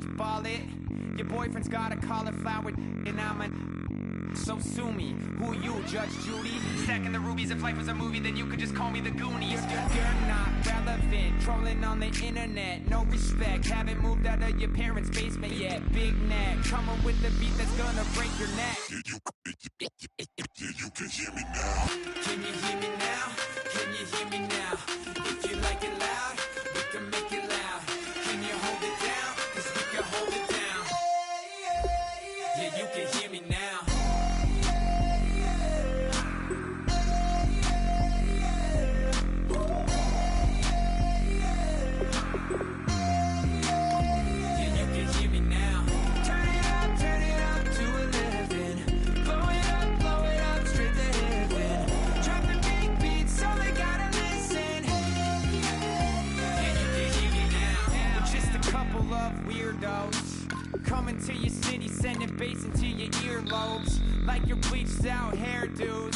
ball it. Your boyfriend's got a cauliflower, and I'm a... So sue me. Who you, Judge Judy? Stacking the rubies. If life was a movie, then you could just call me the Goonies. You're not relevant. Trolling on the internet. No respect. Haven't moved out of your parents' basement yet. Big neck. Coming with the beat that's gonna break your neck. You can hear me now. Can you hear me now? Can you hear me now? If you like it loud, we can make it loud. Can you hold it down? 'Cause we can hold it down. Yeah, you can hear me now. Yeah, you can hear me now. Turn it up to 11. Blow it up straight to heaven. Drop the big beats so they gotta listen. Yeah, you can hear me now. We're just a couple of weirdos coming to your city, sending bass into your earlobes like your bleached out hairdos.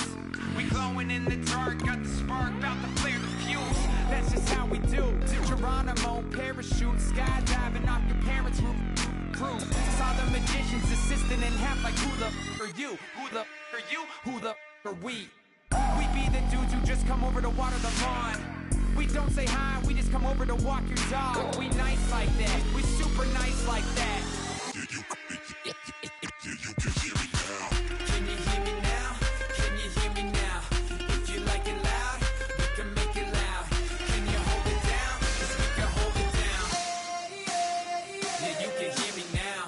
We glowing in the dark, got the spark, about to flare the fuse. That's just how we do. Geronimo, parachute, skydiving off your parents' roof. Crew saw the magician's assistant in half like who the are you? Who the are you? Who the are we? We be the dudes who just come over to water the lawn. We don't say hi, we just come over to walk your dog. We nice like that, we super nice like that. You can hear me now. Can you hear me now? Can you hear me now? If you like it loud, we can make it loud. Can you hold it down? 'Cause we can hold it down. Yeah, you can hear me now.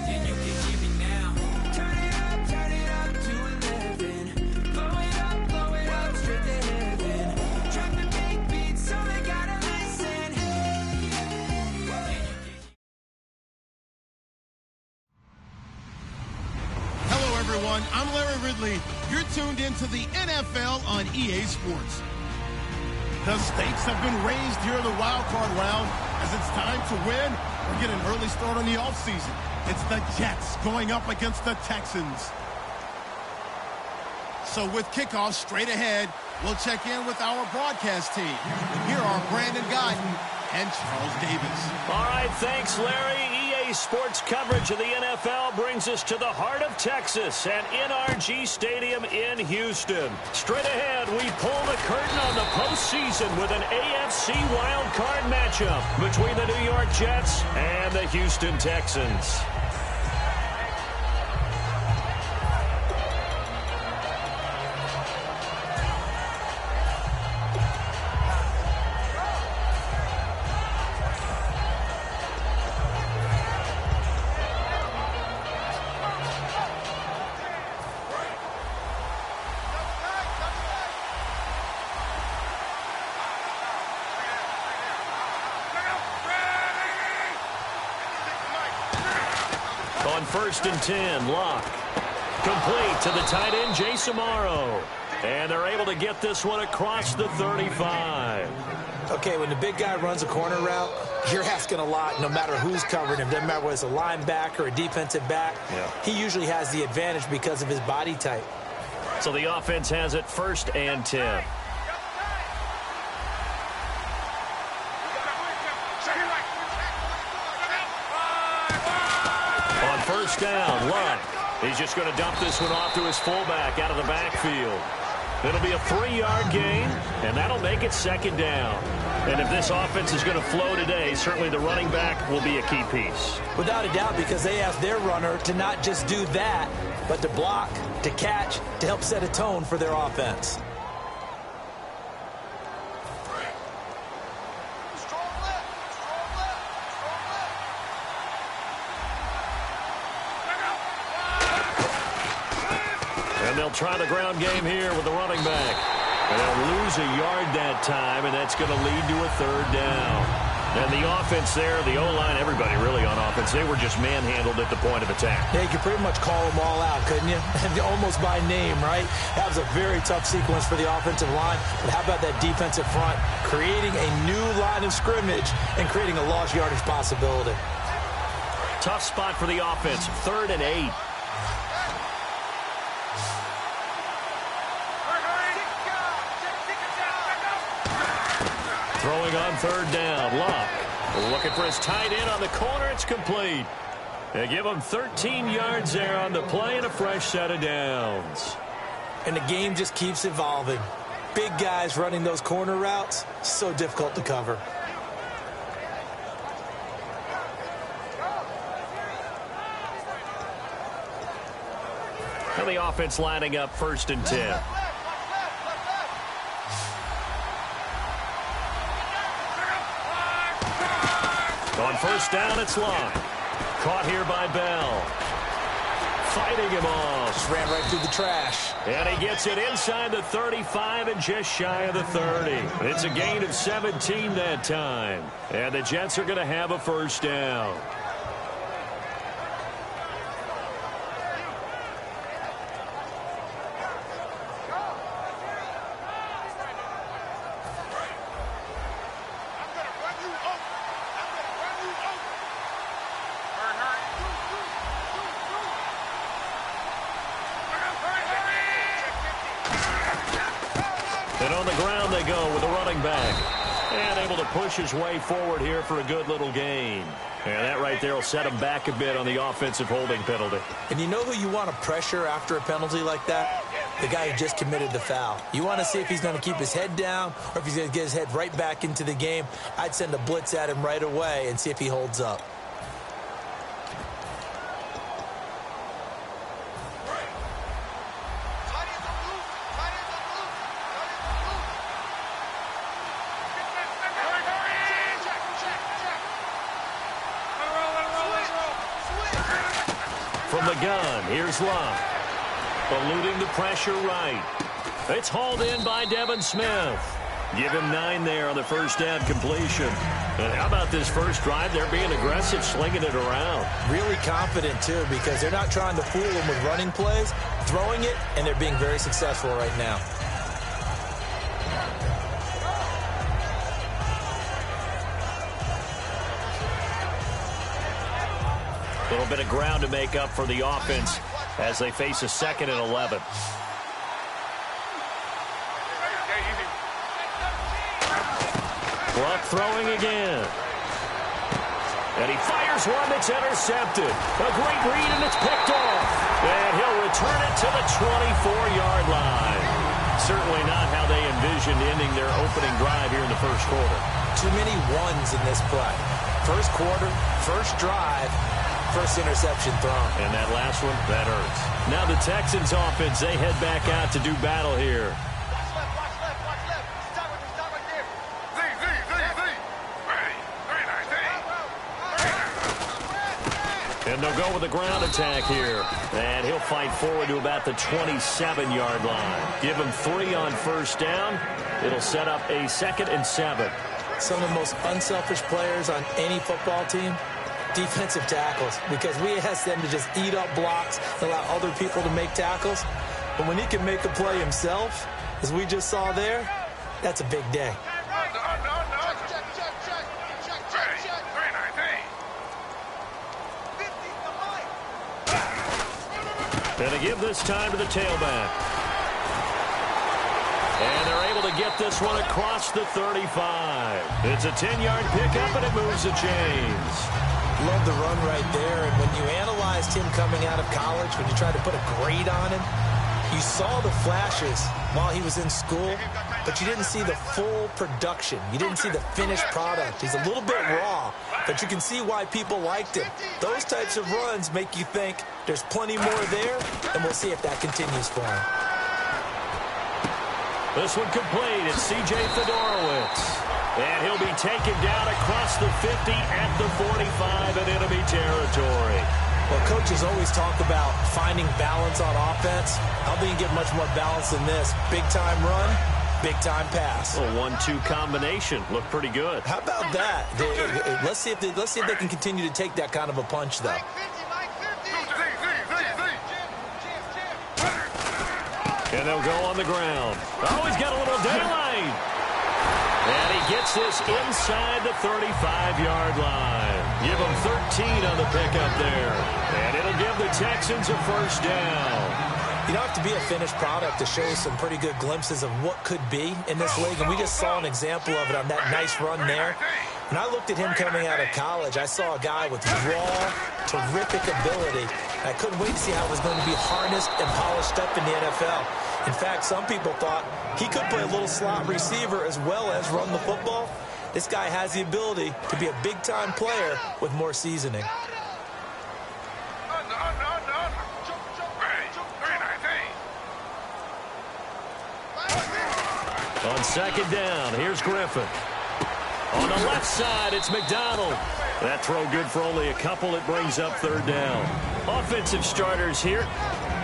Yeah, you can hear me now. Turn it up to 11. Blow it up straight to heaven. Drop the big beats so they gotta listen. Hello, everyone. I'm Larry Ridley. You're tuned into the NFL on EA Sports. The stakes have been raised here in the wild card round as it's time to win or get an early start on the offseason. It's the Jets going up against the Texans. So with kickoff straight ahead, we'll check in with our broadcast team. Here are Brandon Guyton and Charles Davis. All right, thanks, Larry. EA Sports coverage of the NFL brings us to the heart of Texas at NRG Stadium in Houston. Straight ahead, we pull the curtain on the postseason with an AFC wildcard matchup between the New York Jets and the Houston Texans. On 1st and 10, Locke. Complete to the tight end, Jason Morrow. And they're able to get this one across the 35. Okay, when the big guy runs a corner route, you're asking a lot no matter who's covering him. Doesn't matter whether it's a linebacker or a defensive back. Yeah. He usually has the advantage because of his body type. So the offense has it 1st and 10. On 1st down, Luck. He's just going to dump this one off to his fullback out of the backfield. It'll be a 3-yard gain, and that'll make it 2nd down. And if this offense is going to flow today, certainly the running back will be a key piece. Without a doubt, because they asked their runner to not just do that, but to block, to catch, to help set a tone for their offense. And they'll try the ground game here with the running back. And they'll lose a yard that time, and that's going to lead to a 3rd down. And the offense there, the O-line, everybody really on offense, they were just manhandled at the point of attack. Yeah, you could pretty much call them all out, couldn't you? Almost by name, right? That was a very tough sequence for the offensive line. But how about that defensive front creating a new line of scrimmage and creating a lost yardage possibility? Tough spot for the offense, 3rd and 8. Throwing on third down. Luck looking for his tight end on the corner. It's complete. They give him 13 yards there on the play and a fresh set of downs. And the game just keeps evolving. Big guys running those corner routes, so difficult to cover. And the offense lining up 1st and 10. On 1st down, it's Long. Caught here by Bell. Fighting him off. Just ran right through the trash. And he gets it inside the 35 and just shy of the 30. It's a gain of 17 that time. And the Jets are going to have a 1st down. And on the ground they go with a running back. And able to push his way forward here for a good little gain. And that right there will set him back a bit on the offensive holding penalty. And you know who you want to pressure after a penalty like that? The guy who just committed the foul. You want to see if he's going to keep his head down or if he's going to get his head right back into the game. I'd send a blitz at him right away and see if he holds up. From the gun, here's Love. Eluding the pressure right. It's hauled in by Devin Smith. Give him 9 there on the 1st down completion. And how about this first drive? They're being aggressive, slinging it around. Really confident, too, because they're not trying to fool him with running plays, throwing it, and they're being very successful right now. A little bit of ground to make up for the offense as they face a 2nd and 11. Luck throwing again. And he fires one that's intercepted. A great read, and it's picked off. And he'll return it to the 24-yard line. Certainly not how they envisioned ending their opening drive here in the 1st quarter. Too many ones in this play. 1st quarter, 1st drive, 1st interception thrown. And that last one, that hurts. Now the Texans offense, they head back out to do battle here. And they'll go with a ground attack here. And he'll fight forward to about the 27-yard line. Give him 3 on 1st down. It'll set up a 2nd and 7. Some of the most unselfish players on any football team, defensive tackles, because we ask them to just eat up blocks and allow other people to make tackles. But when he can make a play himself, as we just saw there, that's a big day. And to give this time to the tailback. And they're able to get this one across the 35. It's a 10-yard pickup, and it moves the chains. Love the run right there. And when you analyzed him coming out of college, when you tried to put a grade on him, you saw the flashes while he was in school, but you didn't see the full production. You didn't see the finished product. He's a little bit raw, but you can see why people liked him. Those types of runs make you think there's plenty more there, and we'll see if that continues for him. This one complete. It's C.J. Fedorowicz. And he'll be taken down across the 50 at the 45 in enemy territory. Well, coaches always talk about finding balance on offense. How do you get much more balance than this? Big-time run, big-time pass. A 1-2 combination. Looked pretty good. How about that? Let's see if they can continue to take that kind of a punch, though. And they'll go on the ground. Oh, he's got a little daylight. And he gets this inside the 35-yard line. Give him 13 on the pickup there. And it'll give the Texans a 1st down. You don't have to be a finished product to show some pretty good glimpses of what could be in this league, and we just saw an example of it on that nice run there. When I looked at him coming out of college, I saw a guy with raw, terrific ability. I couldn't wait to see how it was going to be harnessed and polished up in the NFL. In fact, some people thought he could play a little slot receiver as well as run the football. This guy has the ability to be a big-time player with more seasoning. On second down, here's Griffin. On the left side, it's McDonald. That throw good for only a couple. It brings up third down. Offensive starters here.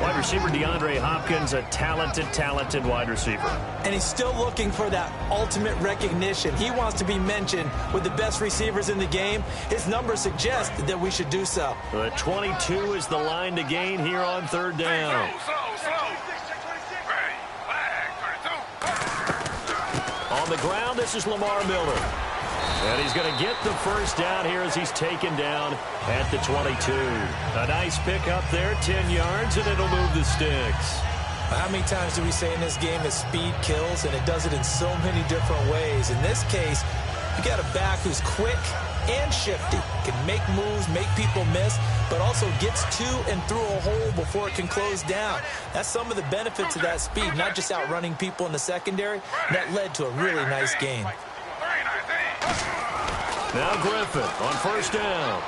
Wide receiver DeAndre Hopkins, a talented wide receiver. And he's still looking for that ultimate recognition. He wants to be mentioned with the best receivers in the game. His numbers suggest that we should do so. The 22 is the line to gain here on third down. On the ground, this is Lamar Miller. And he's going to get the first down here as he's taken down at the 22. A nice pickup there, 10 yards, and it'll move the sticks. How many times do we say in this game that speed kills, and it does it in so many different ways? In this case, you got a back who's quick and shifty, can make moves, make people miss, but also gets to and through a hole before it can close down. That's some of the benefits of that speed, not just outrunning people in the secondary. That led to a really nice gain. Now Griffin on first down.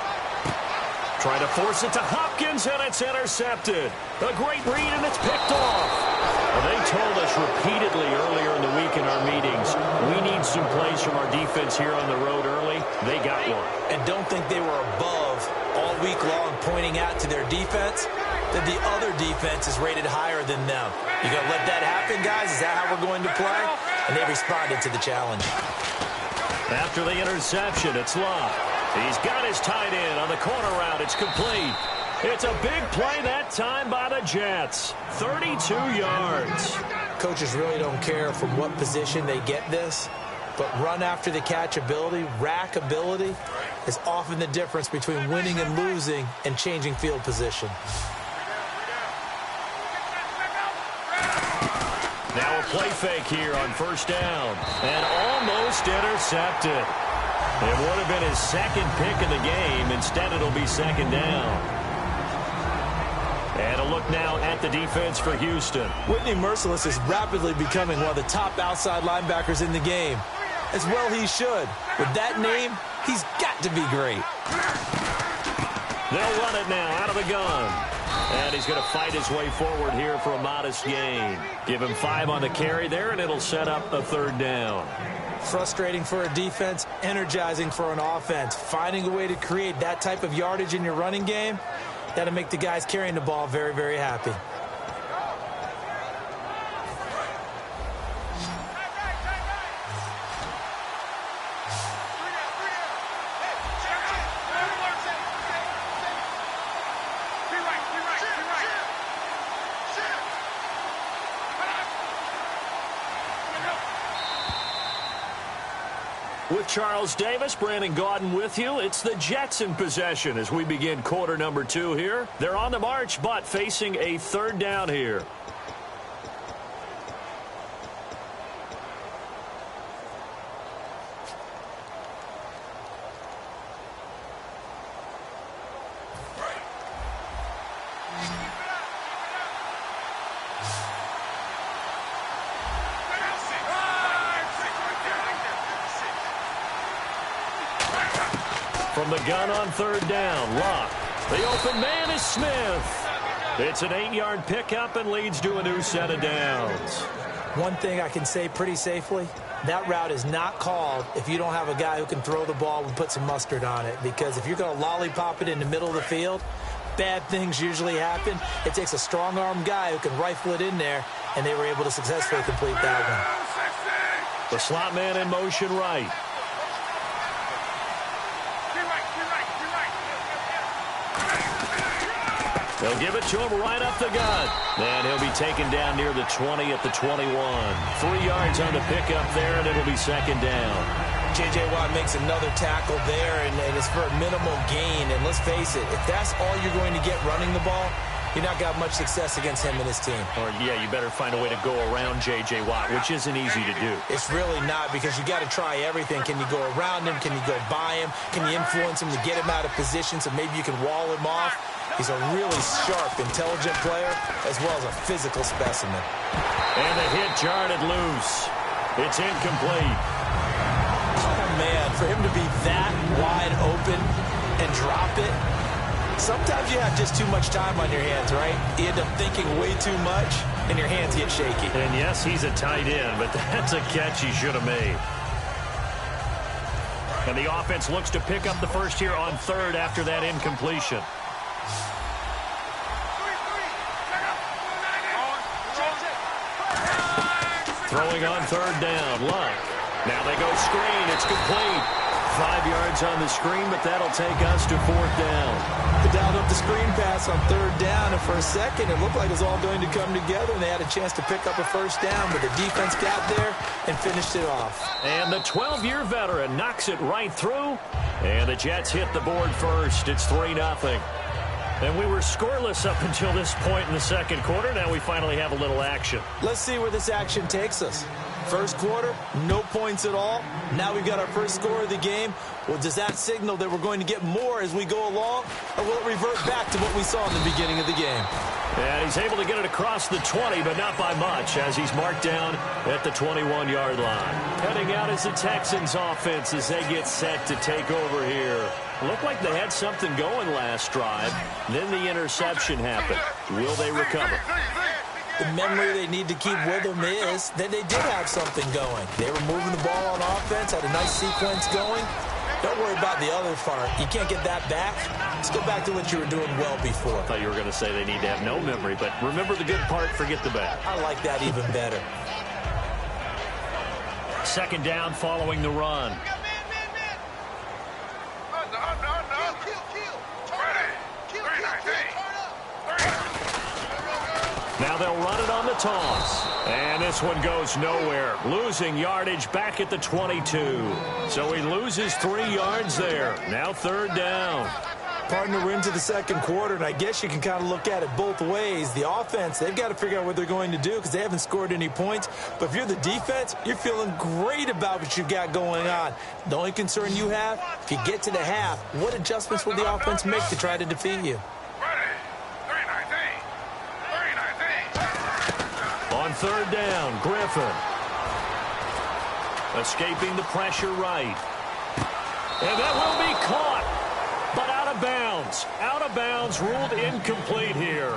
Trying to force it to Hopkins, and it's intercepted. A great read, and it's picked off. Well, they told us repeatedly earlier in the week in our meetings, we need some plays from our defense here on the road early. They got one. And don't think they were above all week long pointing out to their defense that the other defense is rated higher than them. You going to let that happen, guys? Is that how we're going to play? And they responded to the challenge. After the interception, it's Love. He's got his tight end on the corner route. It's complete. It's a big play that time by the Jets. 32 yards. Coaches really don't care from what position they get this, but run after the catch ability, rack ability, is often the difference between winning and losing and changing field position. Now a play fake here on first down. And almost intercepted. It would have been his second pick in the game. Instead, it'll be second down. And a look now at the defense for Houston. Whitney Merciless is rapidly becoming one of the top outside linebackers in the game. As well he should. With that name, he's got to be great. They'll run it now out of the gun. And he's going to fight his way forward here for a modest gain. Give him 5 on the carry there, and it'll set up a third down. Frustrating for a defense, energizing for an offense. Finding a way to create that type of yardage in your running game, that'll make the guys carrying the ball very, very happy. With Charles Davis, Brandon Gaudin with you. It's the Jets in possession as we begin quarter number 2 here. They're on the march, but facing a third down here. From the gun on third down, Locke. The open man is Smith. It's an 8-yard pickup and leads to a new set of downs. One thing I can say pretty safely, that route is not called if you don't have a guy who can throw the ball and put some mustard on it. Because if you're going to lollipop it in the middle of the field, bad things usually happen. It takes a strong-arm guy who can rifle it in there, and they were able to successfully complete that one. The slot man in motion right. They'll give it to him right up the gut. And he'll be taken down near the 20 at the 21. 3 yards on the pickup there, and it'll be second down. J.J. Watt makes another tackle there, and it's for a minimal gain. And let's face it, if that's all you're going to get running the ball, you're not got much success against him and his team. Or, yeah, you better find a way to go around J.J. Watt, which isn't easy to do. It's really not, because you got to try everything. Can you go around him? Can you go by him? Can you influence him to get him out of position so maybe you can wall him off? He's a really sharp, intelligent player, as well as a physical specimen. And the hit jarred it loose. It's incomplete. Oh, man, for him to be that wide open and drop it, sometimes you have just too much time on your hands, right? You end up thinking way too much, and your hands get shaky. And yes, he's a tight end, but that's a catch he should have made. And the offense looks to pick up the first here on third after that incompletion. Throwing on third down, Luck. Now they go screen. It's complete. 5 yards on the screen, but that'll take us to fourth down. They dialed up the screen pass on third down, and for a second, it looked like it was all going to come together, and they had a chance to pick up a first down, but the defense got there and finished it off. And the 12-year veteran knocks it right through, and the Jets hit the board first. It's 3-0. And we were scoreless up until this point in the second quarter. Now we finally have a little action. Let's see where this action takes us. First quarter, no points at all. Now we've got our first score of the game. Well, does that signal that we're going to get more as we go along? Or will it revert back to what we saw in the beginning of the game? And he's able to get it across the 20, but not by much, as he's marked down at the 21-yard line. Heading out is the Texans offense as they get set to take over here. Looked like they had something going last drive. Then the interception happened. Will they recover? The memory they need to keep with them is that they did have something going. They were moving the ball on offense, had a nice sequence going. Don't worry about the other part. You can't get that back. Let's go back to what you were doing well before. I thought you were going to say they need to have no memory, but remember the good part, forget the bad. I like that even better. Second down following the run. Now they'll run it on the toss. And this one goes nowhere. Losing yardage back at the 22. So he loses 3 yards there. Now third down. Partner, we're into the second quarter, and I guess you can kind of look at it both ways. The offense, they've got to figure out what they're going to do because they haven't scored any points. But if you're the defense, you're feeling great about what you've got going on. The only concern you have, if you get to the half, what adjustments will the offense make to try to defeat you? On third down, Griffin. Escaping the pressure right. And that will be caught. But out of bounds. Out of bounds, ruled incomplete here.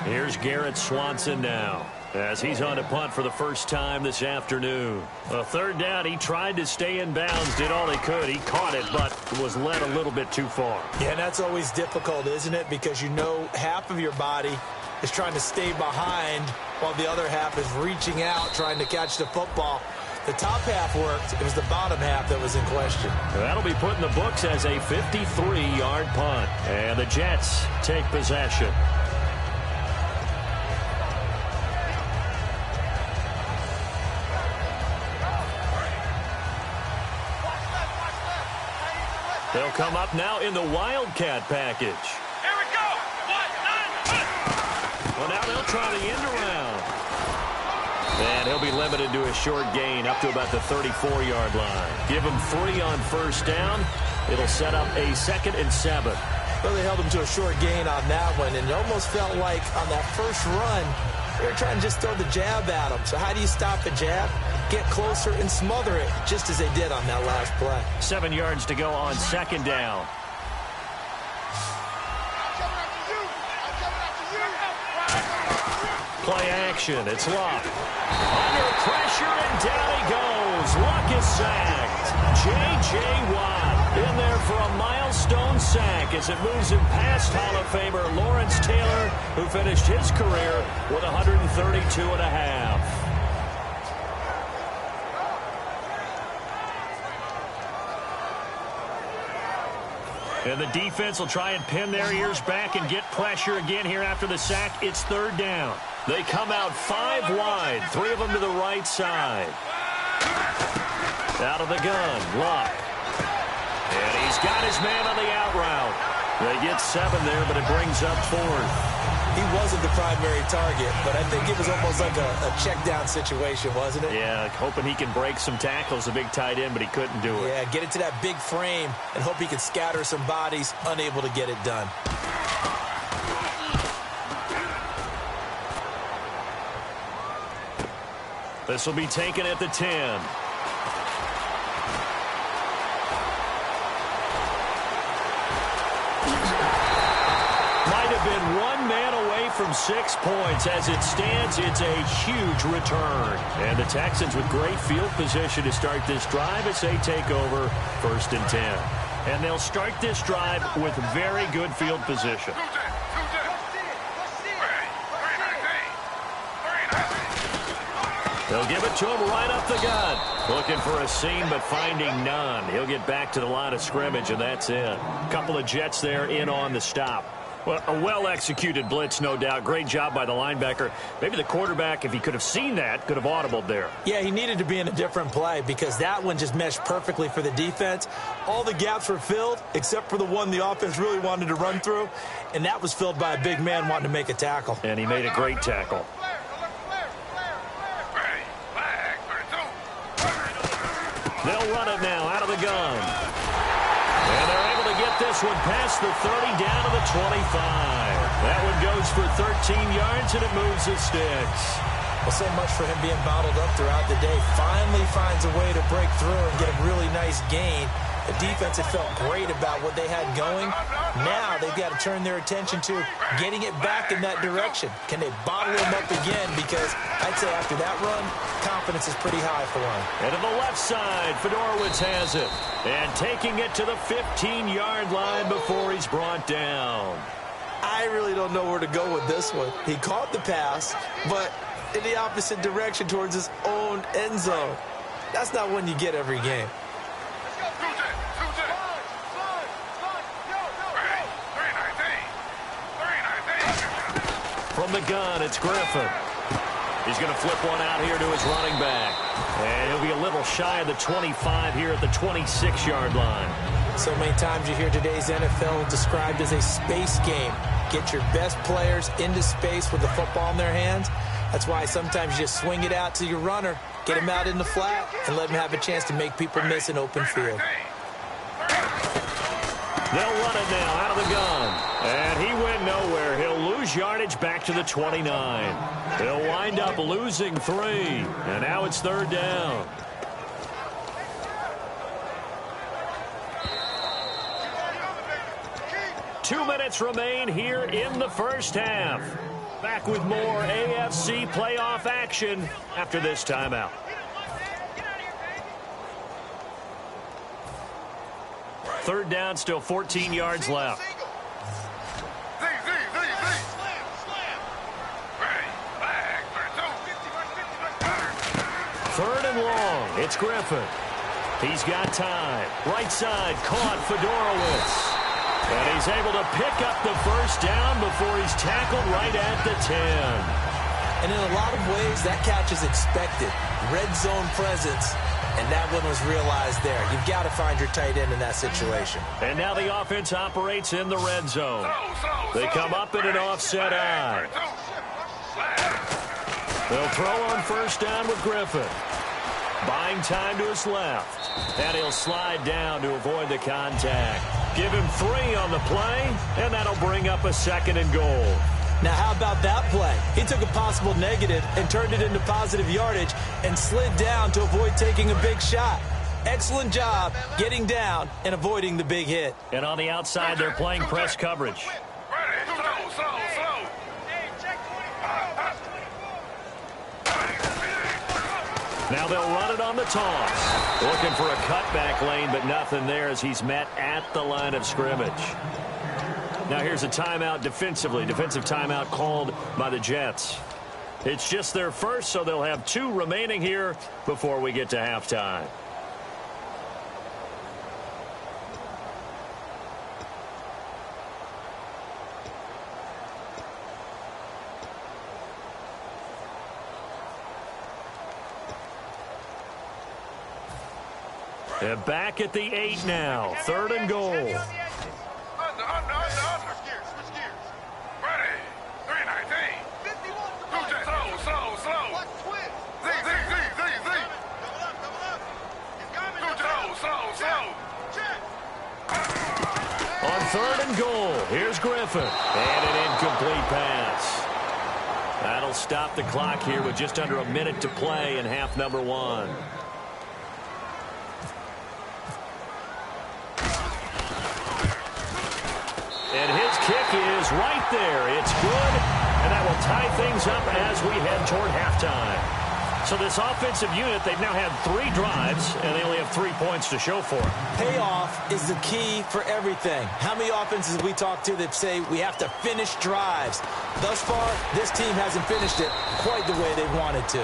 Here's Garrett Swanson now, as he's on a punt for the first time this afternoon. A third down, he tried to stay in bounds, did all he could. He caught it, but was led a little bit too far. Yeah, and that's always difficult, isn't it? Because you know half of your body is trying to stay behind while the other half is reaching out, trying to catch the football. The top half worked. It was the bottom half that was in question. That'll be put in the books as a 53-yard punt. And the Jets take possession. They'll come up now in the Wildcat package. Here we go. 1, 9, 1. Well, now they'll try the end around. And he'll be limited to a short gain up to about the 34-yard line. Give him 3 on first down. It'll set up a 2nd and 7. Well, they held him to a short gain on that one, and it almost felt like on that first run, they were trying to just throw the jab at him. So how do you stop a jab? Get closer and smother it, just as they did on that last play. 7 yards to go on second down. Play action. It's Luck. Under pressure, and down he goes. Luck is sacked. J.J. Watt in there for a milestone sack as it moves him past Hall of Famer Lawrence Taylor, who finished his career with 132 and a half. And the defense will try and pin their ears back and get pressure again here after the sack. It's third down. They come out 5 wide, 3 of them to the right side. Out of the gun, Luck. And he's got his man on the out route. They get 7 there, but it brings up 4th. He wasn't the primary target, but I think it was almost like a check-down situation, wasn't it? Yeah, hoping he can break some tackles, a big tight end, but he couldn't do it. Yeah, get it to that big frame and hope he can scatter some bodies, unable to get it done. This will be taken at the 10. Might have been one man away from 6 points. As it stands, it's a huge return. And the Texans with great field position to start this drive as they take over 1st and 10. And they'll start this drive with very good field position. They'll give it to him right up the gut. Looking for a seam, but finding none. He'll get back to the line of scrimmage, and that's it. A couple of Jets there in on the stop. Well, a well-executed blitz, no doubt. Great job by the linebacker. Maybe the quarterback, if he could have seen that, could have audibled there. Yeah, he needed to be in a different play because that one just meshed perfectly for the defense. All the gaps were filled except for the one the offense really wanted to run through, and that was filled by a big man wanting to make a tackle. And he made a great tackle. They'll run it now out of the gun. And they're able to get this one past the 30 down to the 25. That one goes for 13 yards, and it moves the sticks. Well, so much for him being bottled up throughout the day. Finally finds a way to break through and get a really nice gain. The defense had felt great about what they had going. Now they've got to turn their attention to getting it back in that direction. Can they bottle him up again? Because I'd say after that run, confidence is pretty high for him. And to the left side, Fedorowicz has it. And taking it to the 15-yard line before he's brought down. I really don't know where to go with this one. He caught the pass, but in the opposite direction towards his own end zone. That's not one you get every game. From the gun, it's Griffin. He's going to flip one out here to his running back. And he'll be a little shy of the 25 here at the 26-yard line. So many times you hear today's NFL described as a space game. Get your best players into space with the football in their hands. That's why sometimes you just swing it out to your runner, get him out in the flat, and let him have a chance to make people miss an open field. They'll run it now out of the gun. And he went nowhere. He'll lose yardage back to the 29. He'll wind up losing 3. And now it's 3rd down. Two minutes remain here in the first half. Back with more AFC playoff action after this timeout. Third down, still 14 yards left. Third and long. It's Griffin. He's got time. Right side, caught Fedorowicz. And he's able to pick up the first down before he's tackled right at the 10. And in a lot of ways, that catch is expected. Red zone presence, and that one was realized there. You've got to find your tight end in that situation. And now the offense operates in the red zone. They come up in an offset eye. They'll throw on first down with Griffin. Buying time to his left. And he'll slide down to avoid the contact. Give him 3 on the play, and that'll bring up a 2nd and goal. Now, how about that play? He took a possible negative and turned it into positive yardage and slid down to avoid taking a big shot. Excellent job getting down and avoiding the big hit. And on the outside, they're playing press coverage. Now they'll run it on the toss. Looking for a cutback lane, but nothing there as he's met at the line of scrimmage. Now here's a timeout defensively. Defensive timeout called by the Jets. It's just their first, so they'll have 2 remaining here before we get to halftime. They're back at the 8 now. 3rd and goal. On 3rd and goal, here's Griffin. And an incomplete pass. That'll stop the clock here with just under a minute to play in half number 1. And his kick is right there. It's good, and that will tie things up as we head toward halftime. So this offensive unit, they've now had 3 drives, and they only have 3 points to show for it. Payoff is the key for everything. How many offenses we talk to that say we have to finish drives? Thus far, this team hasn't finished it quite the way they wanted to.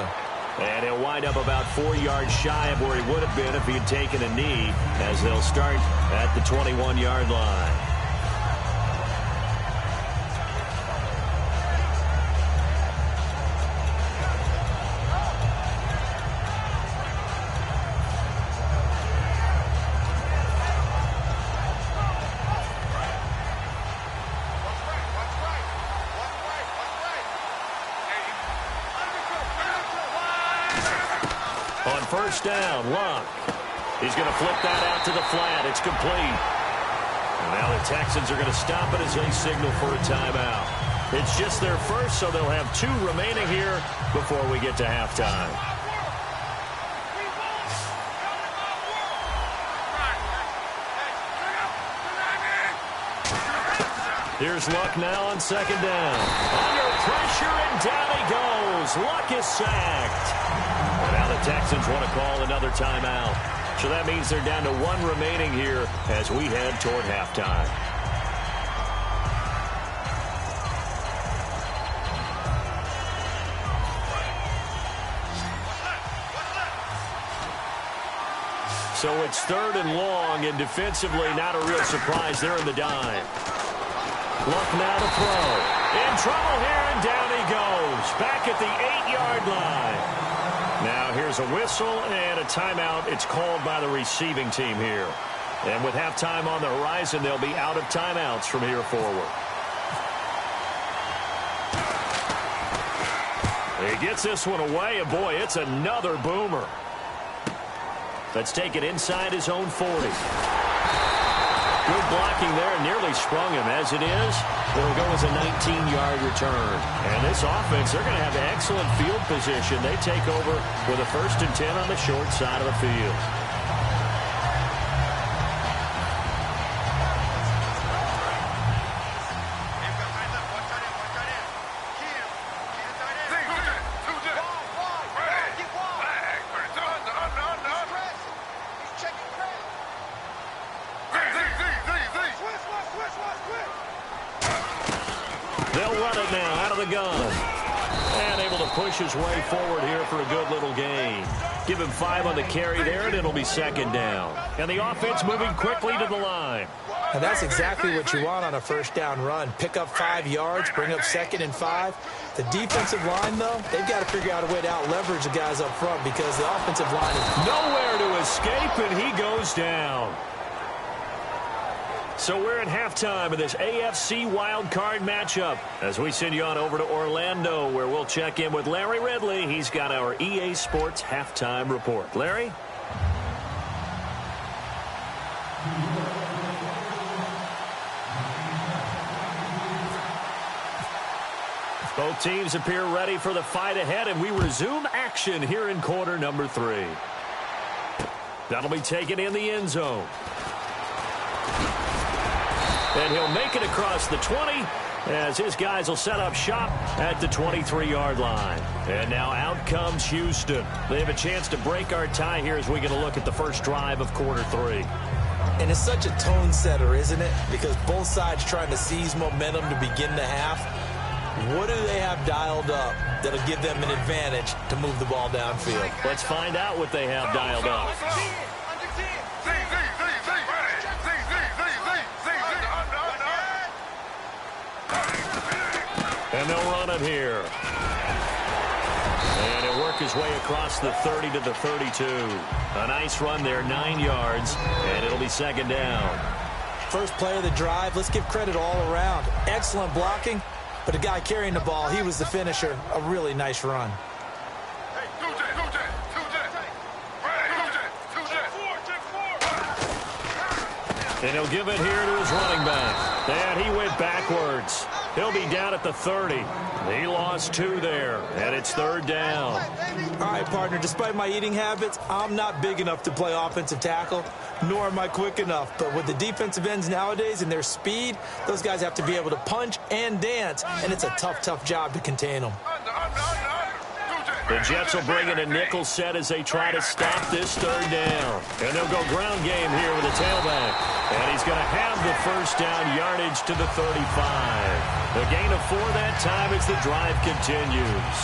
And he'll wind up about 4 yards shy of where he would have been if he had taken a knee, as they'll start at the 21-yard line. On 1st down, Luck. He's going to flip that out to the flat. It's complete. And now the Texans are going to stop it as they signal for a timeout. It's just their first, so they'll have 2 remaining here before we get to halftime. Here's Luck now on 2nd down. Under pressure, and down he goes. Luck is sacked. And now the Texans want to call another timeout. So that means they're down to 1 remaining here as we head toward halftime. So it's 3rd and long, and defensively not a real surprise. They're in the dime. Luck now to throw. In trouble here, and down he goes. Back at the 8-yard line. Now here's a whistle and a timeout. It's called by the receiving team here. And with halftime on the horizon, they'll be out of timeouts from here forward. He gets this one away, and boy, it's another boomer. Let's take it inside his own 40. Good blocking there, nearly sprung him. As it is, it'll go as a 19-yard return. And this offense, they're going to have excellent field position. They take over with a 1st and 10 on the short side of the field. They'll run it now out of the gun. And able to push his way forward here for a good little gain. Give him 5 on the carry there, and it'll be 2nd down. And the offense moving quickly to the line. And that's exactly what you want on a 1st down run. Pick up 5 yards, bring up 2nd and 5. The defensive line, though, they've got to figure out a way to out-leverage the guys up front because the offensive line is nowhere to escape, and he goes down. So we're at halftime of this AFC wildcard matchup as we send you on over to Orlando, where we'll check in with Larry Ridley. He's got our EA Sports halftime report. Larry? Both teams appear ready for the fight ahead, and we resume action here in quarter number 3. That'll be taken in the end zone. And he'll make it across the 20 as his guys will set up shop at the 23-yard line. And now out comes Houston. They have a chance to break our tie here as we get a look at the first drive of quarter 3. And it's such a tone setter, isn't it? Because both sides trying to seize momentum to begin the half. What do they have dialed up that'll give them an advantage to move the ball downfield? Let's find out what they have dialed up. And they'll run it here. And he'll work his way across the 30 to the 32. A nice run there, 9 yards, and it'll be 2nd down. First play of the drive, let's give credit all around. Excellent blocking, but the guy carrying the ball, he was the finisher. A really nice run. And he'll give it here to his running back. And he went backwards. He'll be down at the 30. He lost 2 there, and it's 3rd down. All right, partner, despite my eating habits, I'm not big enough to play offensive tackle, nor am I quick enough. But with the defensive ends nowadays and their speed, those guys have to be able to punch and dance, and it's a tough, tough job to contain them. The Jets will bring in a nickel set as they try to stop this 3rd down. And they'll go ground game here with a tailback. And he's going to have the 1st down, yardage to the 35. The gain of 4 that time as the drive continues.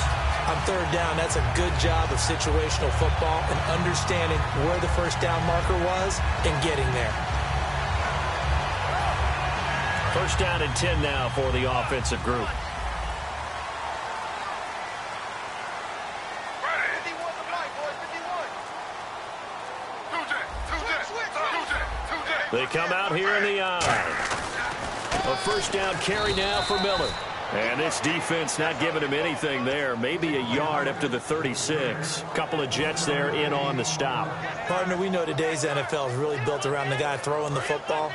On 3rd down, that's a good job of situational football and understanding where the 1st down marker was and getting there. 1st down and 10 now for the offensive group. They come out here in the eye. A 1st down carry now for Miller. And this defense not giving him anything there. Maybe a yard up to the 36. Couple of Jets there in on the stop. Partner, we know today's NFL is really built around the guy throwing the football.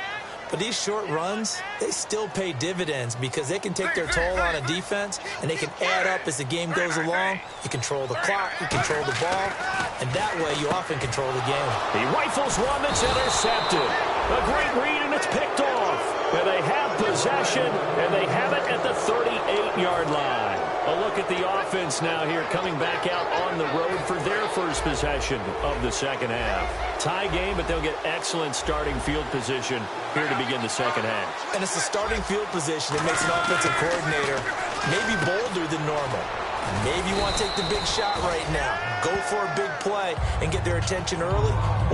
But these short runs, they still pay dividends because they can take their toll on a defense and they can add up as the game goes along. You control the clock, you control the ball, and that way you often control the game. He rifles one that's intercepted. A great read, and it's picked off. And they have possession, and they have it at the 38-yard line. A look at the offense now here coming back out on the road for their first possession of the 2nd half. Tie game, but they'll get excellent starting field position here to begin the 2nd half. And it's the starting field position that makes an offensive coordinator maybe bolder than normal. Maybe you want to take the big shot right now. Go for a big play and get their attention early,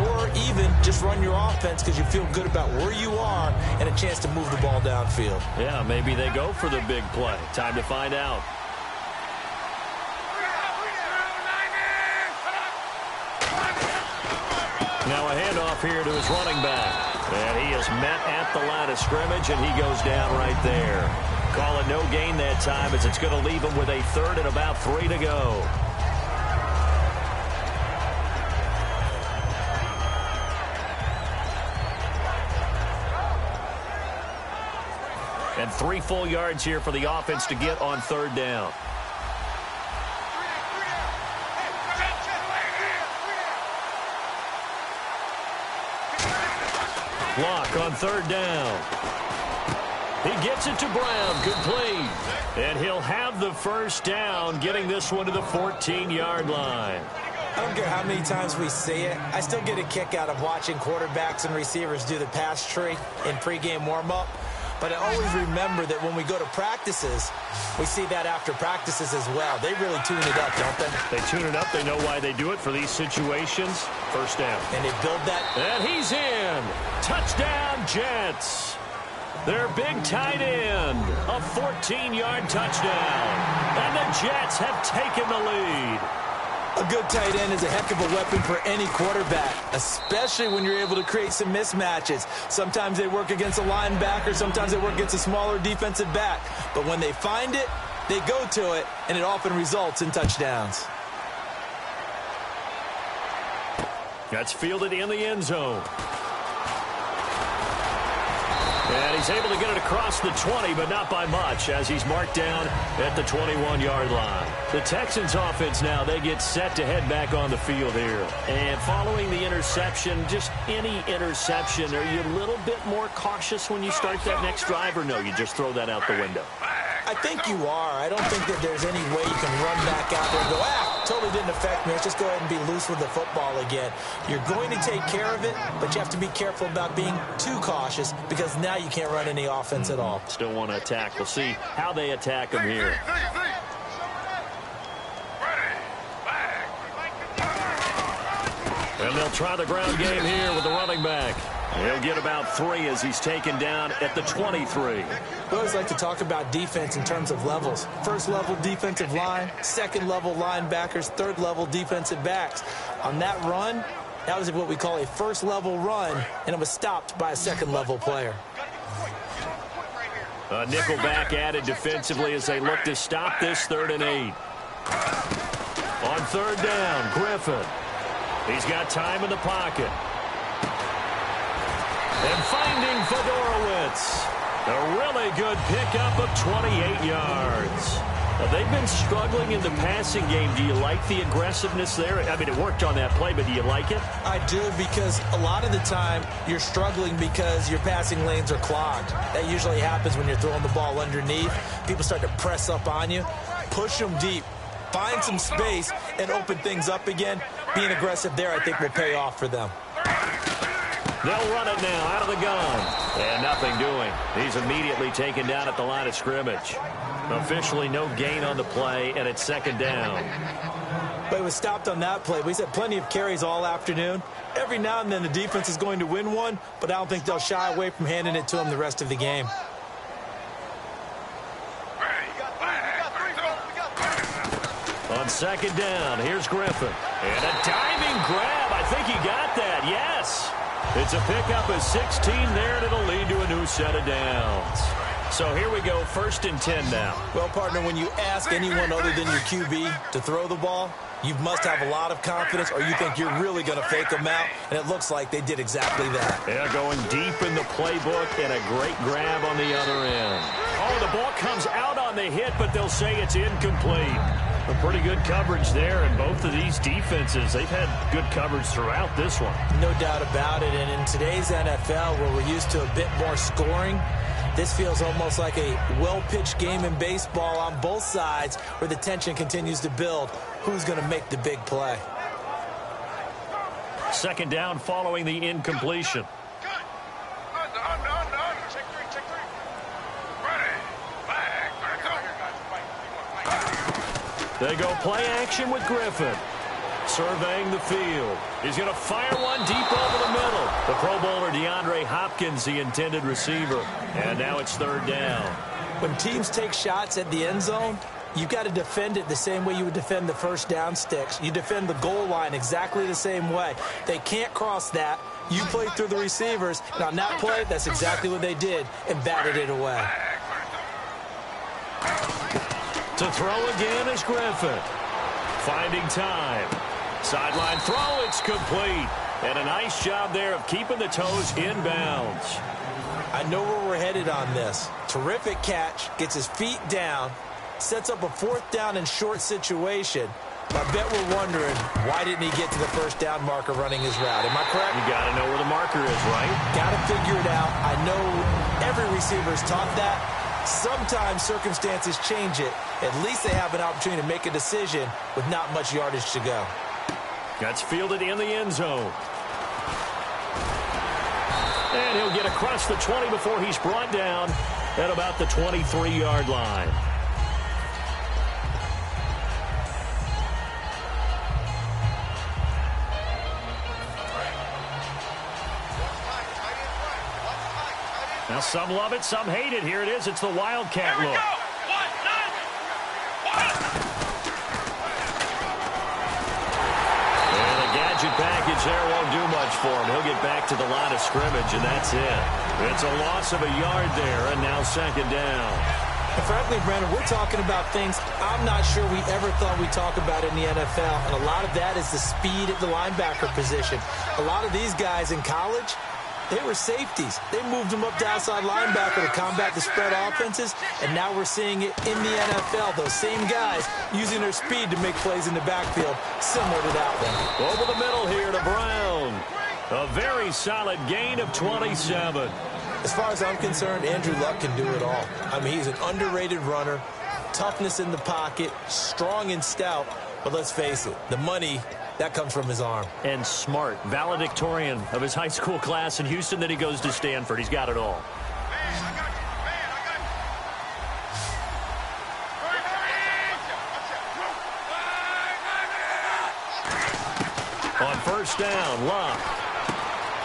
or even just run your offense because you feel good about where you are and a chance to move the ball downfield. Yeah, maybe they go for the big play. Time to find out. Now a handoff here to his running back. And he is met at the line of scrimmage, and he goes down right there. Call it no gain that time as it's going to leave him with a 3rd and about 3 to go. And 3 full yards here for the offense to get on 3rd down. Block on 3rd down. He gets it to Brown, complete. And he'll have the 1st down, getting this one to the 14-yard line. I don't care how many times we see it. I still get a kick out of watching quarterbacks and receivers do the pass tree in pregame warm-up. But I always remember that when we go to practices, we see that after practices as well. They really tune it up, don't they? They tune it up. They know why they do it for these situations. 1st down. And they build that. And he's in. Touchdown, Jets. Their big tight end. A 14-yard touchdown. And the Jets have taken the lead. A good tight end is a heck of a weapon for any quarterback, especially when you're able to create some mismatches. Sometimes they work against a linebacker, sometimes they work against a smaller defensive back. But when they find it, they go to it, and it often results in touchdowns. That's fielded in the end zone. And he's able to get it across the 20, but not by much, as he's marked down at the 21-yard line. The Texans offense now, they get set to head back on the field here. And following the interception, just any interception, are you a little bit more cautious when you start that next drive, or no, you just throw that out the window? I think you are. I don't think that there's any way you can run back out there and go, totally didn't affect me. Let's just go ahead and be loose with the football again. You're going to take care of it, but you have to be careful about being too cautious because now you can't run any offense at all. Still want to attack. We'll see how they attack him here. And they'll try the ground game here with the running back. He'll get about 3 as he's taken down at the 23. We always like to talk about defense in terms of levels. First level defensive line, second level linebackers, third level defensive backs. On that run, that was what we call a first level run, and it was stopped by a second level player. A nickel back added defensively as they look to stop this 3rd and 8. On 3rd down, Griffin. He's got time in the pocket. And finding Fedorowicz. A really good pickup of 28 yards. Now, they've been struggling in the passing game. Do you like the aggressiveness there? I mean, it worked on that play, but do you like it? I do, because a lot of the time you're struggling because your passing lanes are clogged. That usually happens when you're throwing the ball underneath. People start to press up on you. Push them deep. Find some space and open things up again. Being aggressive there, I think, will pay off for them. They'll run it now out of the gun. And nothing doing. He's immediately taken down at the line of scrimmage. Officially no gain on the play, and it's second down. But it was stopped on that play. We've had plenty of carries all afternoon. Every now and then the defense is going to win one, but I don't think they'll shy away from handing it to him the rest of the game. On second down, here's Griffin. And a diving grab. I think he got that, yes. It's a pickup of 16 there, and it'll lead to a new set of downs. So here we go, 1st and 10 now. Well, partner, when you ask anyone other than your QB to throw the ball, you must have a lot of confidence, or you think you're really going to fake them out, and it looks like they did exactly that. Yeah, going deep in the playbook, and a great grab on the other end. Oh, the ball comes out on the hit, but they'll say it's incomplete. A pretty good coverage there, and both of these defenses, they've had good coverage throughout this one. No doubt about it, and in today's NFL, where we're used to a bit more scoring, this feels almost like a well-pitched game in baseball on both sides, where the tension continues to build. Who's going to make the big play? Second down following the incompletion. They go play action with Griffin. Surveying the field. He's going to fire one deep over the middle. The Pro Bowler DeAndre Hopkins, the intended receiver. And now it's third down. When teams take shots at the end zone, you've got to defend it the same way you would defend the first down sticks. You defend the goal line exactly the same way. They can't cross that. You play through the receivers. And on that play, that's exactly what they did and batted it away. To throw again is Griffin. Finding time. Sideline throw, it's complete. And a nice job there of keeping the toes inbounds. I know where we're headed on this. Terrific catch, gets his feet down, sets up a 4th down and short situation. I bet we're wondering, why didn't he get to the first down marker running his route? Am I correct? You got to know where the marker is, right? Got to figure it out. I know every receiver's taught that. Sometimes circumstances change it. At least they have an opportunity to make a decision with not much yardage to go. That's fielded in the end zone. And he'll get across the 20 before he's brought down at about the 23-yard line. Now some love it, some hate it. Here it is. It's the Wildcat look. And the gadget package there won't do much for him. He'll get back to the line of scrimmage, and that's it. It's a loss of a yard there, and now second down. And frankly, Brandon, we're talking about things I'm not sure we ever thought we'd talk about in the NFL, and a lot of that is the speed at the linebacker position. A lot of these guys in college, they were safeties. They moved them up to outside linebacker to combat the spread offenses, and now we're seeing it in the NFL. Those same guys using their speed to make plays in the backfield, similar to that one. Over the middle here to Brown. A very solid gain of 27. As far as I'm concerned, Andrew Luck can do it all. I mean, he's an underrated runner, toughness in the pocket, strong and stout, but let's face it, the money, that comes from his arm. And smart, valedictorian of his high school class in Houston. Then he goes to Stanford. He's got it all. On first down, Luck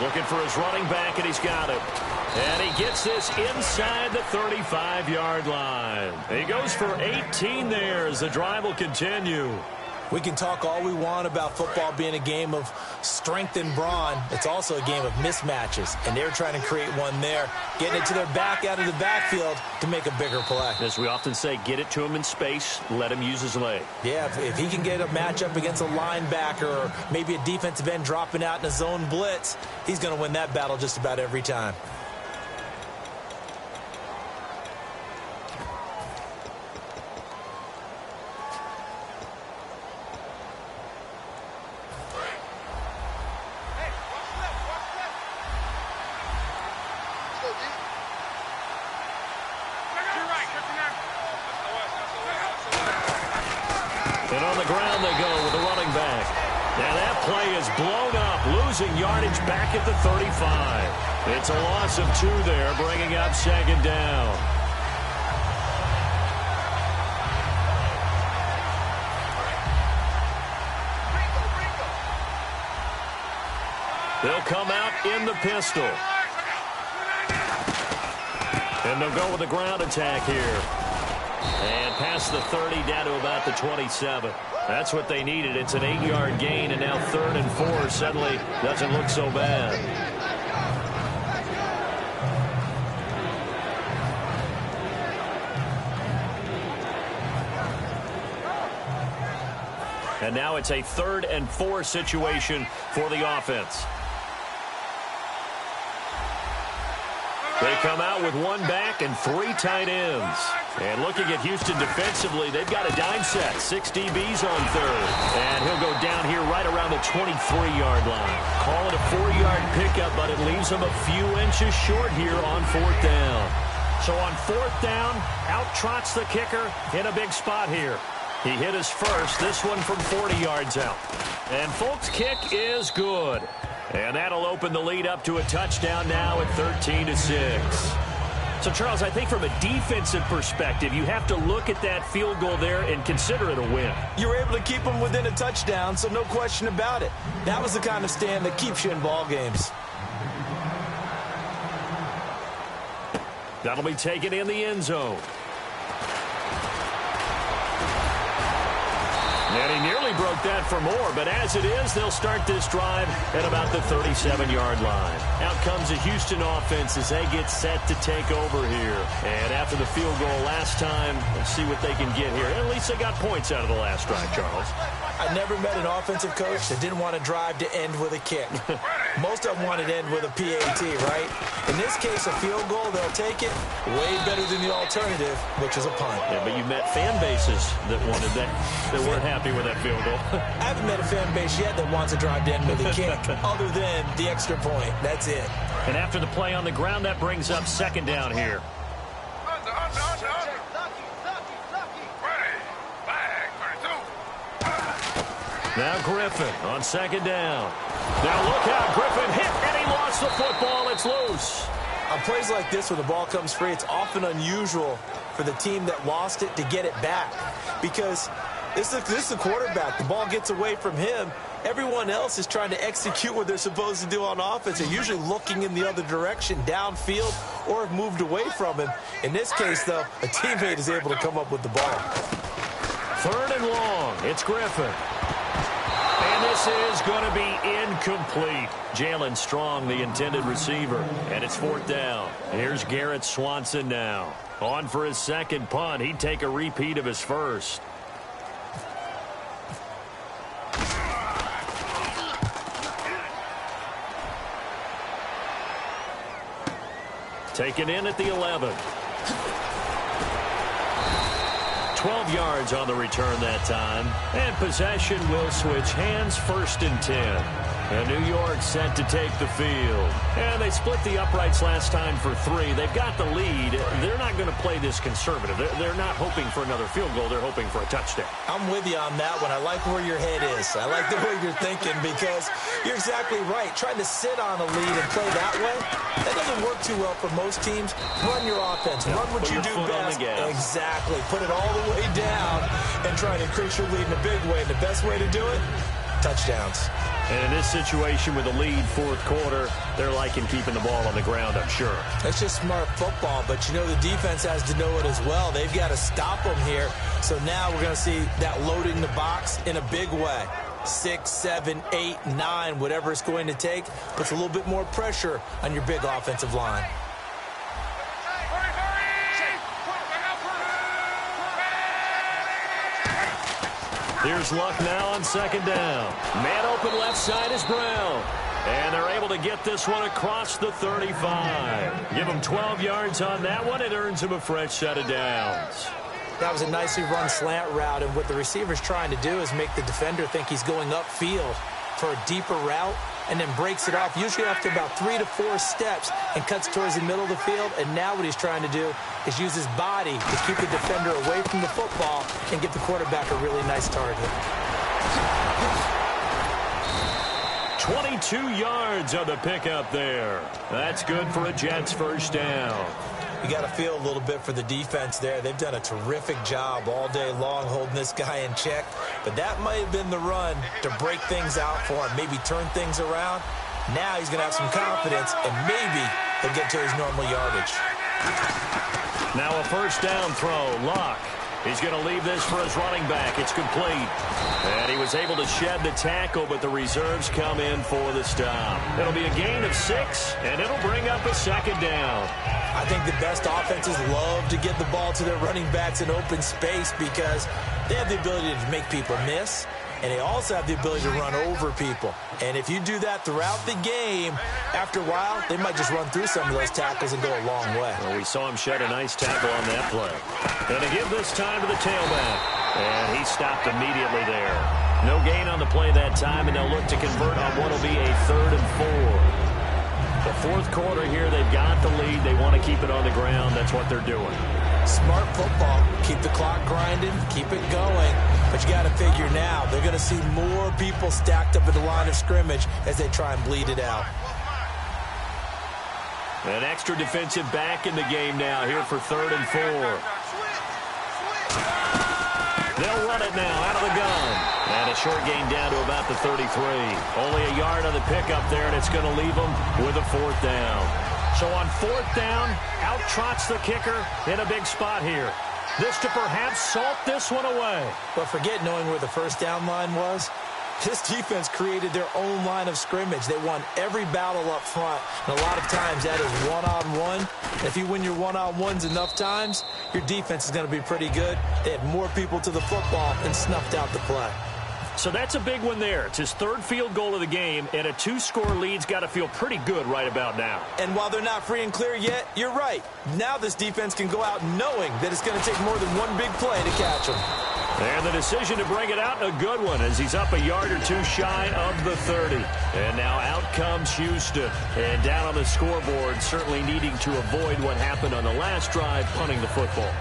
looking for his running back, and he's got it. And he gets this inside the 35-yard line. He goes for 18 there as the drive will continue. We can talk all we want about football being a game of strength and brawn. It's also a game of mismatches, and they're trying to create one there, getting it to their back out of the backfield to make a bigger play. As we often say, get it to him in space, let him use his leg. Yeah, if he can get a matchup against a linebacker or maybe a defensive end dropping out in a zone blitz, he's going to win that battle just about every time. And on the ground they go with the running back. Now that play is blown up, losing yardage back at the 35. It's a loss of 2 there, bringing up second down. They'll come out in the pistol. And they'll go with the ground attack here. And past the 30 down to about the 27. That's what they needed. It's an 8-yard gain, and now 3rd and 4 suddenly doesn't look so bad. And now it's a 3rd and 4 situation for the offense. They come out with 1 back and 3 tight ends. And looking at Houston defensively, they've got a dime set. 6 DBs on 3rd. And he'll go down here right around the 23-yard line. Call it a 4-yard pickup, but it leaves him a few inches short here on 4th down. So on 4th down, out trots the kicker in a big spot here. He hit his first, this one from 40 yards out. And Folk's kick is good. And that'll open the lead up to a touchdown now at 13-6. So, Charles, I think from a defensive perspective, you have to look at that field goal there and consider it a win. You were able to keep them within a touchdown, so no question about it. That was the kind of stand that keeps you in ball games. That'll be taken in the end zone. And he nearly broke that for more, but as it is, they'll start this drive at about the 37-yard line. Out comes the Houston offense as they get set to take over here. And after the field goal last time, let's see what they can get here. At least they got points out of the last drive, Charles. I never met an offensive coach that didn't want to drive to end with a kick. Most of them wanted to end with a PAT, right? In this case, a field goal, they'll take it way better than the alternative, which is a punt. Yeah, but you met fan bases that wanted that, that weren't happy with that field goal. I haven't met a fan base yet that wants to drive to end with a kick, other than the extra point. That's it. And after the play on the ground, that brings up second down here. Now Griffin on second down. Now look out, Griffin hit, and he lost the football. It's loose. On plays like this where the ball comes free, it's often unusual for the team that lost it to get it back. Because this is the quarterback. The ball gets away from him. Everyone else is trying to execute what they're supposed to do on offense. They're usually looking in the other direction, downfield, or have moved away from him. In this case, though, a teammate is able to come up with the ball. 3rd and long. It's Griffin. And this is going to be incomplete. Jalen Strong, the intended receiver. And it's 4th down. Here's Garrett Swanson now. On for his second punt. He'd take a repeat of his first. Taken in at the 11. 12 yards on the return that time. And possession will switch hands, 1st and 10. And New York set to take the field. And they split the uprights last time for 3. They've got the lead. They're not going to play this conservative. They're not hoping for another field goal. They're hoping for a touchdown. I'm with you on that one. I like where your head is. I like the way you're thinking because you're exactly right. Trying to sit on a lead and play that way, that doesn't work too well for most teams. Run your offense. Run what you do best. Exactly. Put it all the way down and try to increase your lead in a big way. And the best way to do it, touchdowns. And in this situation with the lead fourth quarter, they're liking keeping the ball on the ground, I'm sure. That's just smart football, but you know the defense has to know it as well. They've got to stop them here. So now we're going to see that loading the box in a big way. 6, 7, 8, 9, whatever it's going to take, puts a little bit more pressure on your big offensive line. Here's Luck now on second down. Man open left side is Brown. And they're able to get this one across the 35. Give him 12 yards on that one. It earns him a fresh set of downs. That was a nicely run slant route, and what the receiver's trying to do is make the defender think he's going upfield for a deeper route, and then breaks it off, usually after about 3 to 4 steps, and cuts towards the middle of the field. And now what he's trying to do is use his body to keep the defender away from the football and get the quarterback a really nice target. 22 yards on the pickup there. That's good for a Jets first down. You got to feel a little bit for the defense there. They've done a terrific job all day long holding this guy in check. But that might have been the run to break things out for him, maybe turn things around. Now he's going to have some confidence, and maybe he'll get to his normal yardage. Now a first down throw. Luck. He's going to leave this for his running back. It's complete. And he was able to shed the tackle, but the reserves come in for the stop. It'll be a gain of 6, and it'll bring up a second down. I think the best offenses love to get the ball to their running backs in open space because they have the ability to make people miss, and they also have the ability to run over people. And if you do that throughout the game, after a while, they might just run through some of those tackles and go a long way. Well, we saw him shed a nice tackle on that play. And to give this time to the tailback. And he stopped immediately there. No gain on the play that time, and they'll look to convert on what will be a 3rd and 4. The fourth quarter here, they've got the lead. They want to keep it on the ground. That's what they're doing. Smart football. Keep the clock grinding. Keep it going. But you got to figure now, they're going to see more people stacked up at the line of scrimmage as they try and bleed it out. An extra defensive back in the game now here for 3rd and 4. They'll run it now out of the gun. And a short gain down to about the 33. Only a yard on the pickup there, and it's going to leave them with a 4th down. So on 4th down, out trots the kicker in a big spot here. This to perhaps salt this one away. But forget knowing where the first down line was. This defense created their own line of scrimmage. They won every battle up front, and a lot of times that is one-on-one. If you win your one-on-ones enough times, your defense is going to be pretty good. They had more people to the football and snuffed out the play. So that's a big one there. It's his 3rd field goal of the game, and a 2-score lead's got to feel pretty good right about now. And while they're not free and clear yet, you're right. Now this defense can go out knowing that it's going to take more than one big play to catch them. And the decision to bring it out, a good one, as he's up a yard or two shy of the 30. And now out comes Houston. And down on the scoreboard, certainly needing to avoid what happened on the last drive, punting the football.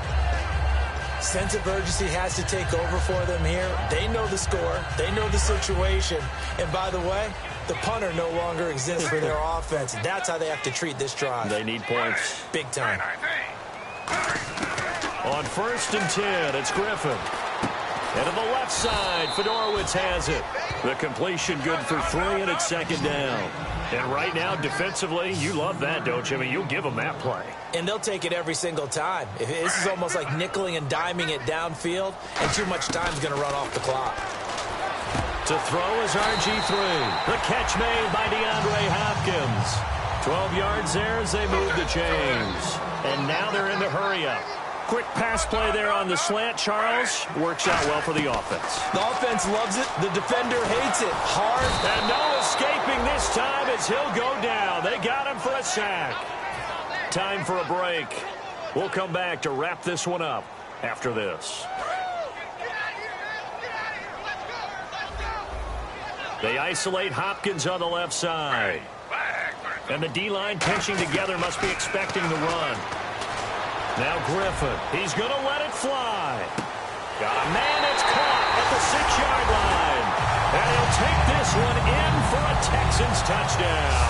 Sense of urgency has to take over for them here. They know the score. They know the situation. And by the way, the punter no longer exists for their offense. That's how they have to treat this drive. They need points. Big time. On 1st and 10, it's Griffin. And to the left side, Fedorowicz has it. The completion good for 3, and it's 2nd down. And right now, defensively, you love that, don't you? I mean, you'll give them that play. And they'll take it every single time. This is almost like nickeling and diming it downfield, and too much time's going to run off the clock. To throw is RG3. The catch made by DeAndre Hopkins. 12 yards there as they move the chains. And now they're in the hurry-up. Quick pass play there on the slant, Charles. Works out well for the offense. The offense loves it. The defender hates it. Hard. And no escaping this time as he'll go down. They got him for a sack. Time for a break. We'll come back to wrap this one up after this. They isolate Hopkins on the left side. And the D-line pinching together must be expecting the run. Now Griffin, he's going to let it fly. Got a man that's caught at the 6-yard line. And he'll take this one in for a Texans touchdown.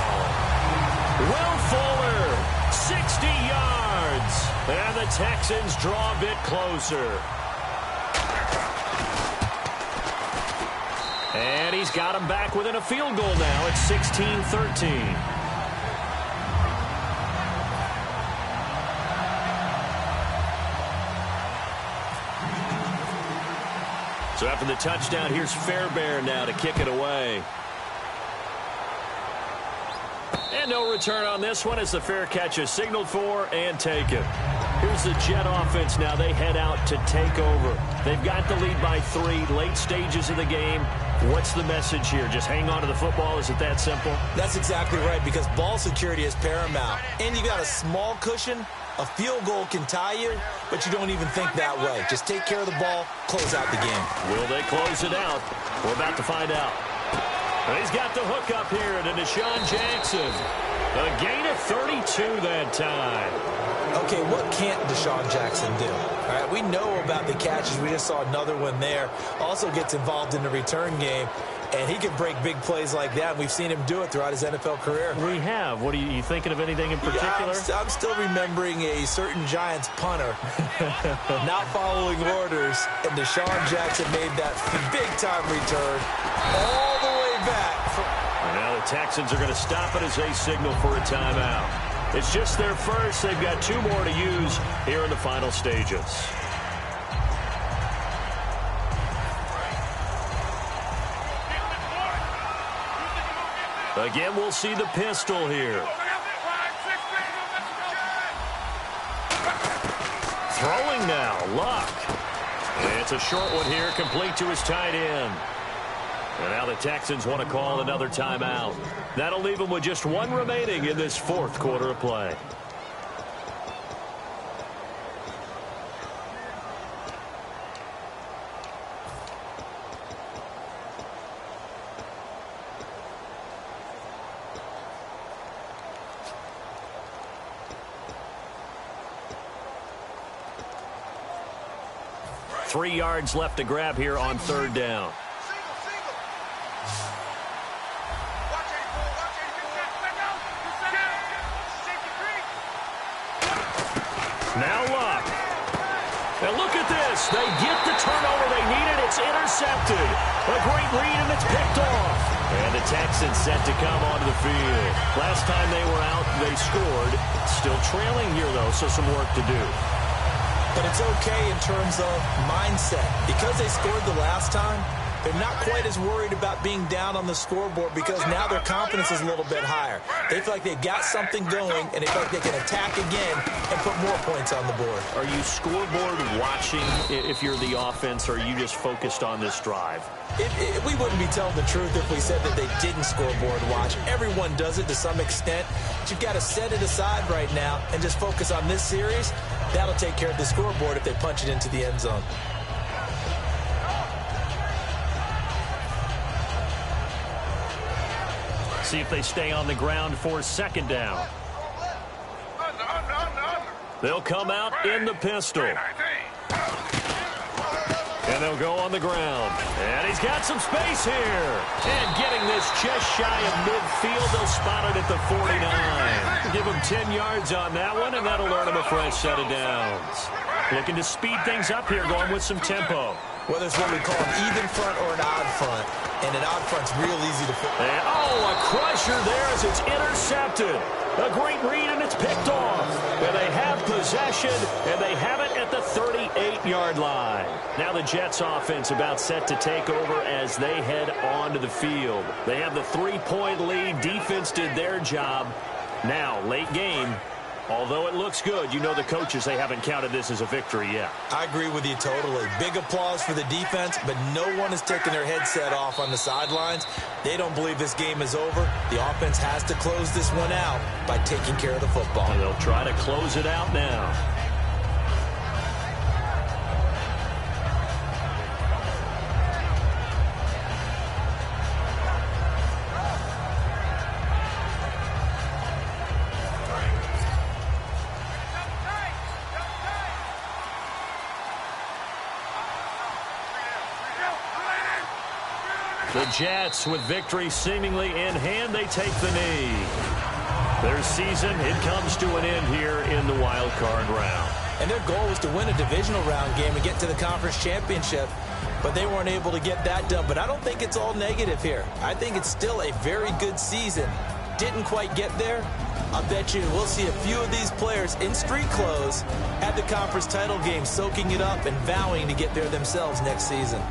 Will Fuller, 60 yards. And the Texans draw a bit closer. And he's got him back within a field goal now. It's 16-13. So after the touchdown, here's Fairbairn now to kick it away. And no return on this one as the fair catch is signaled for and taken. Here's the Jet offense now. They head out to take over. They've got the lead by 3, late stages of the game. What's the message here? Just hang on to the football? Is it that simple? That's exactly right, because ball security is paramount. And you got a small cushion. A field goal can tie you, but you don't even think that way. Just take care of the ball, close out the game. Will they close it out? We're about to find out. And he's got the hook up here to Deshaun Jackson. A gain of 32 that time. Okay, what can't Deshaun Jackson do? All right, we know about the catches. We just saw another one there. Also gets involved in the return game, and he can break big plays like that. We've seen him do it throughout his NFL career. We have. What are you thinking of anything in particular? Yeah, I'm still remembering a certain Giants punter not following orders, and Deshaun Jackson made that big-time return all the way back. And now the Texans are going to stop it as they signal for a timeout. It's just their first. They've got 2 more to use here in the final stages. Again, we'll see the pistol here. Throwing now, Luck. And it's a short one here, complete to his tight end. And now the Texans want to call another timeout. That'll leave them with just 1 remaining in this 4th quarter of play. Three yards left to grab here on 3rd down. Now Luck. And look at this. They get the turnover they needed. It's intercepted. A great read, and it's picked off. And the Texans set to come onto the field. Last time they were out, they scored. Still trailing here, though, so some work to do. But it's okay in terms of mindset. Because they scored the last time, they're not quite as worried about being down on the scoreboard because now their confidence is a little bit higher. They feel like they've got something going, and they feel like they can attack again and put more points on the board. Are you scoreboard watching if you're the offense, or are you just focused on this drive? We wouldn't be telling the truth if we said that they didn't scoreboard watch. Everyone does it to some extent. But you've got to set it aside right now and just focus on this series. That'll take care of the scoreboard if they punch it into the end zone. See if they stay on the ground for 2nd down. They'll come out in the pistol. And they'll go on the ground. And he's got some space here. And getting this just shy of midfield. They'll spot it at the 49. Give him 10 yards on that one, and that'll earn him a fresh set of downs. Looking to speed things up here, going with some tempo. Whether it's what we call an even front or an odd front. And an odd front's real easy to put. And, a crusher there as it's intercepted. A great read, and it's picked off. And they have possession, and they have it at the 38-yard line. Now the Jets offense about set to take over as they head onto the field. They have the 3-point lead. Defense did their job. Now, late game. Although it looks good, you know the coaches, they haven't counted this as a victory yet. I agree with you totally. Big applause for the defense, but no one has taken their headset off on the sidelines. They don't believe this game is over. The offense has to close this one out by taking care of the football. And they'll try to close it out now. The Jets, with victory seemingly in hand, they take the knee. Their season, it comes to an end here in the wild card round. And their goal was to win a divisional round game and get to the conference championship. but they weren't able to get that done. But I don't think it's all negative here. I think it's still a very good season. Didn't quite get there. I bet you we'll see a few of these players in street clothes at the conference title game, soaking it up and vowing to get there themselves next season.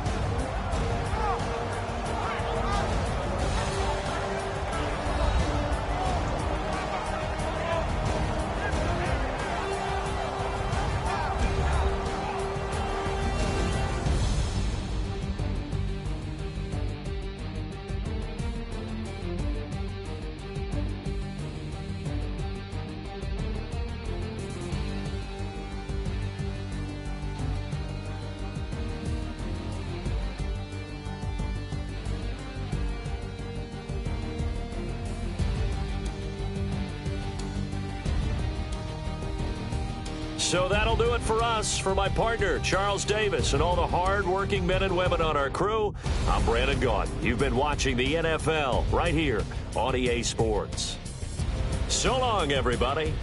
So that'll do it for us. For my partner, Charles Davis, and all the hard-working men and women on our crew, I'm Brandon Gaudin. You've been watching the NFL right here on EA Sports. So long, everybody.